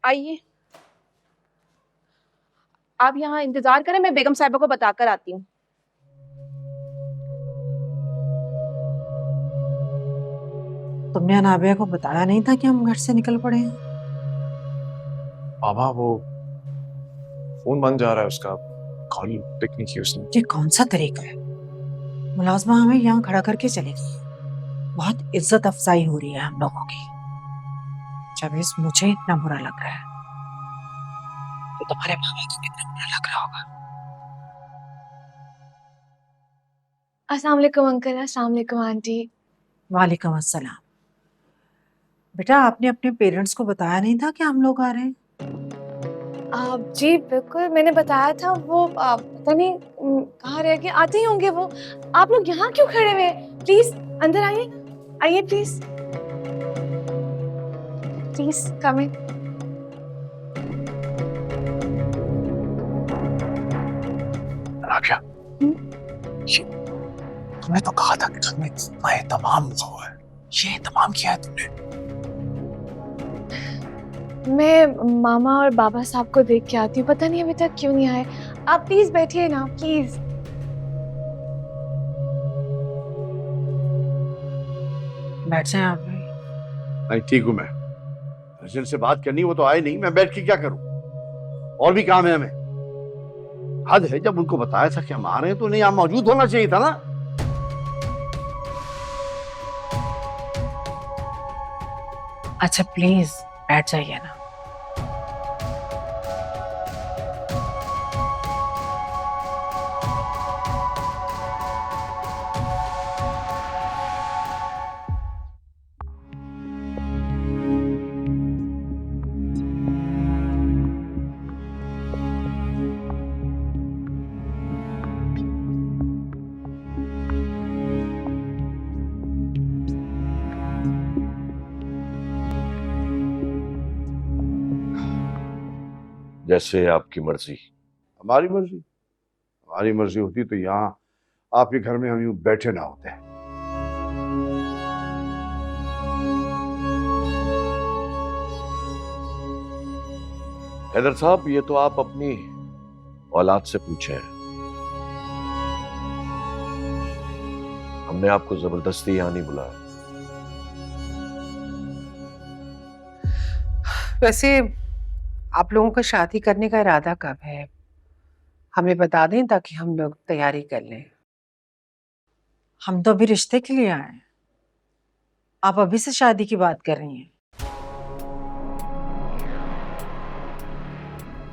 आइए, आप यहाँ इंतजार करें, मैं बेगम साहिबा को बताकर आती हूँ। तुमने अनाबिया को बताया नहीं था कि हम घर से निकल पड़े हैं? बाबा वो फोन बंद जा रहा है उसका, कॉल पिक नहीं की उसने। ये कौन सा तरीका है? मुलाजमा हमें यहाँ खड़ा करके चली गई। बहुत इज्जत अफजाई हो रही है हम लोगों की। जब इस मुझे इतना बुरा लग रहा है तो तुम्हारे बाबा को कितना बुरा लग रहा होगा। अस्सलाम वालेकुम अंकल, अस्सलाम वालेकुम आंटी। वालेकुम अस्सलाम। बेटा, आपने अपने पेरेंट्स को बताया नहीं था कि हम लोग आ रहे हैं? जी बिल्कुल, मैंने बताया था। वो पता नहीं कहाँ रह गए, आते ही होंगे वो। आप लोग यहाँ क्यों खड़े हुए हैं? प्लीज अंदर आइए, आइए प्लीज, प्लीज कम इन। अनाबिया, ये तुमने तो कहा था कि तुम्हें इतना एहतमाम हुआ है, ये एहतमाम किया है तुमने? मैं मामा और बाबा साहब को देख के आती हूँ, पता नहीं अभी तक क्यों नहीं आए। आप प्लीज बैठिए ना, प्लीज। बैठ जाए आप। नहीं ठीक हूं मैं। जिनसे बात करनी वो तो आए नहीं, मैं बैठ के क्या करूं? और भी काम है हमें। हद है, जब उनको बताया था कि हम आ रहे हैं तो नहीं, यहाँ मौजूद होना चाहिए था ना। अच्छा प्लीज बैठ जाइए ना। जैसे आपकी मर्जी। हमारी मर्जी? हमारी मर्जी होती तो यहाँ आपके घर में हम यूं बैठे ना होते। हैदर साहब, ये तो आप अपनी औलाद से पूछे हैं। हमने आपको जबरदस्ती यहाँ नहीं बुलाया। वैसे आप लोगों का शादी करने का इरादा कब है? हमें बता दें ताकि हम लोग तैयारी कर लें। हम तो अभी रिश्ते के लिए आए हैं, आप अभी से शादी की बात कर रही हैं।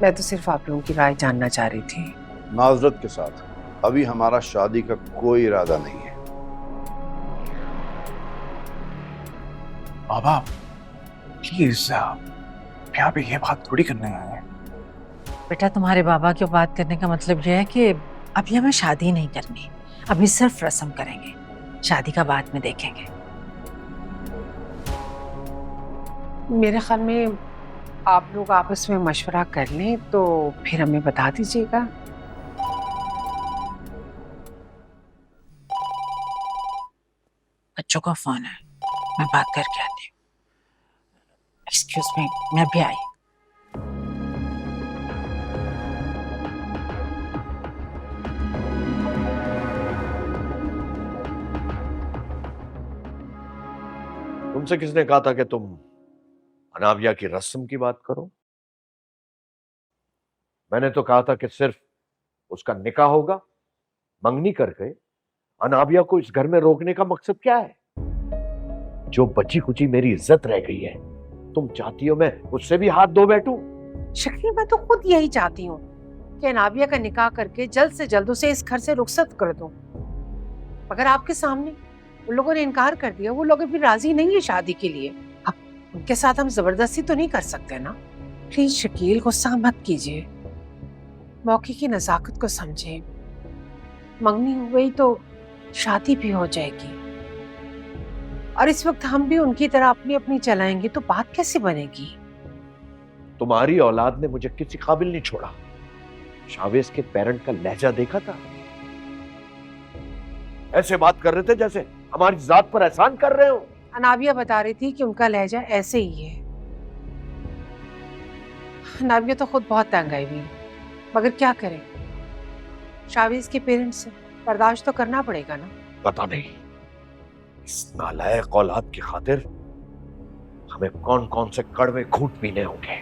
मैं तो सिर्फ आप लोगों की राय जानना चाह रही थी। माजरत के साथ अभी हमारा शादी का कोई इरादा नहीं है। बाबा प्लीज, यहाँ पे ये बात थोड़ी करने आए हैं। बेटा, तुम्हारे बाबा की बात करने का मतलब यह है कि अभी हमें शादी नहीं करनी, अभी सिर्फ रस्म करेंगे, शादी का बाद में देखेंगे। मेरे ख्याल में आप लोग आपस में मशवरा कर लें तो फिर हमें बता दीजिएगा। बच्चों का फोन है, मैं बात करके आती हूँ। एक्सक्यूज मी, मैं भी आई। तुमसे किसने कहा था कि तुम अनाबिया की रस्म की बात करो? मैंने तो कहा था कि सिर्फ उसका निकाह होगा। मंगनी करके अनाबिया को इस घर में रोकने का मकसद क्या है? जो बची कुची मेरी इज्जत रह गई है, तुम चाहती हो मैं उससे भी हाथ धो बैठूं? शकील, मैं तो खुद यही चाहती हूँ कि अनाबिया का निकाह करके जल्द से जल्द उसे इस घर से रुखसत कर दूं। मगर आपके सामने उन लोगों ने इनकार कर दिया। वो लोग भी राजी नहीं है शादी के लिए। अब उनके साथ हम जबरदस्ती तो नहीं कर सकते ना। प्लीज शकील, गुस्सा मत कीजिए, मौके की नजाकत को समझे। मंगनी हो गई तो शादी भी हो जाएगी, और इस वक्त हम भी उनकी तरह अपनी अपनी चलाएंगे तो बात कैसे बनेगी? तुम्हारी औलाद ने मुझे किसी काबिल नहीं छोड़ा। शावेज के पेरेंट का लहजा देखा था? ऐसे बात कर रहे थे जैसे हमारी जात पर एहसान कर रहे हो। अनाबिया बता रही थी कि उनका लहजा ऐसे ही है। नाबिया तो खुद बहुत तंग आई हुई है, मगर क्या करें, शावीज के पेरेंट्स से बर्दाश्त तो करना पड़ेगा ना। पता नहीं इस नालायक औलाद की खातिर हमें कौन कौन से कड़वे घूंट पीने होंगे।